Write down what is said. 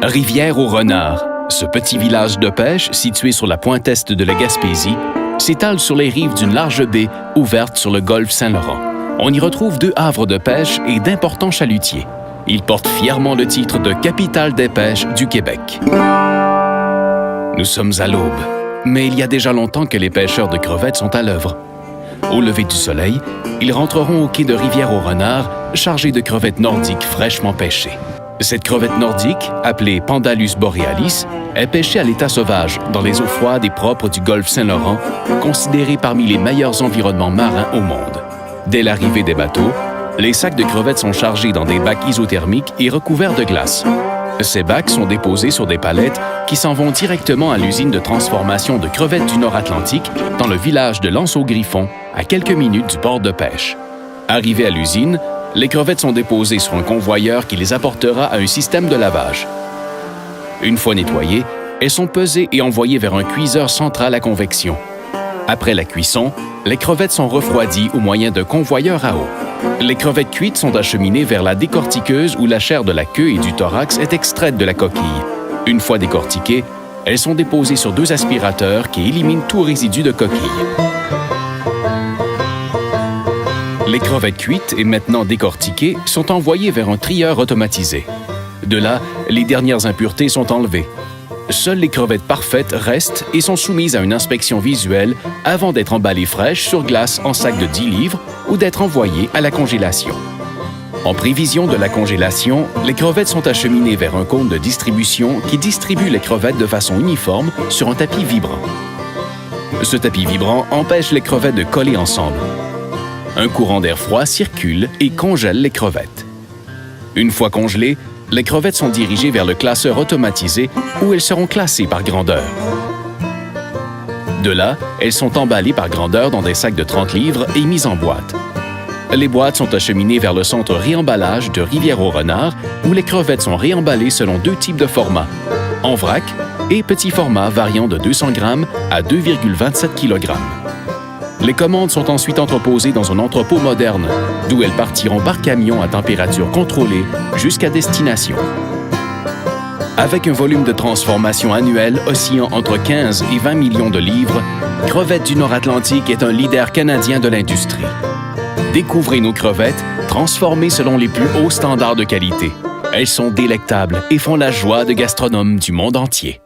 Rivière-aux-Renards, ce petit village de pêche situé sur la pointe est de la Gaspésie, s'étale sur les rives d'une large baie ouverte sur le golfe Saint-Laurent. On y retrouve 2 havres de pêche et d'importants chalutiers. Il porte fièrement le titre de capitale des pêches du Québec. Nous sommes à l'aube, mais il y a déjà longtemps que les pêcheurs de crevettes sont à l'œuvre. Au lever du soleil, ils rentreront au quai de Rivière-aux-Renards chargés de crevettes nordiques fraîchement pêchées. Cette crevette nordique, appelée Pandalus borealis, est pêchée à l'état sauvage dans les eaux froides et propres du golfe Saint-Laurent, considérée parmi les meilleurs environnements marins au monde. Dès l'arrivée des bateaux, les sacs de crevettes sont chargés dans des bacs isothermiques et recouverts de glace. Ces bacs sont déposés sur des palettes qui s'en vont directement à l'usine de transformation de crevettes du Nord-Atlantique dans le village de L'Anse-au-Griffon, à quelques minutes du port de pêche. Arrivées à l'usine, les crevettes sont déposées sur un convoyeur qui les apportera à un système de lavage. Une fois nettoyées, elles sont pesées et envoyées vers un cuiseur central à convection. Après la cuisson, les crevettes sont refroidies au moyen d'un convoyeur à eau. Les crevettes cuites sont acheminées vers la décortiqueuse où la chair de la queue et du thorax est extraite de la coquille. Une fois décortiquées, elles sont déposées sur 2 aspirateurs qui éliminent tout résidu de coquille. Les crevettes cuites et maintenant décortiquées sont envoyées vers un trieur automatisé. De là, les dernières impuretés sont enlevées. Seules les crevettes parfaites restent et sont soumises à une inspection visuelle avant d'être emballées fraîches sur glace en sac de 10 livres ou d'être envoyées à la congélation. En prévision de la congélation, les crevettes sont acheminées vers un cône de distribution qui distribue les crevettes de façon uniforme sur un tapis vibrant. Ce tapis vibrant empêche les crevettes de coller ensemble. Un courant d'air froid circule et congèle les crevettes. Une fois congelées, les crevettes sont dirigées vers le classeur automatisé où elles seront classées par grandeur. De là, elles sont emballées par grandeur dans des sacs de 30 livres et mises en boîte. Les boîtes sont acheminées vers le centre réemballage de Rivière-aux-Renards où les crevettes sont réemballées selon 2 types de formats, en vrac et petit format variant de 200 g à 2,27 kg. Les commandes sont ensuite entreposées dans un entrepôt moderne, d'où elles partiront par camion à température contrôlée jusqu'à destination. Avec un volume de transformation annuel oscillant entre 15 et 20 millions de livres, Crevettes du Nord-Atlantique est un leader canadien de l'industrie. Découvrez nos crevettes, transformées selon les plus hauts standards de qualité. Elles sont délectables et font la joie de gastronomes du monde entier.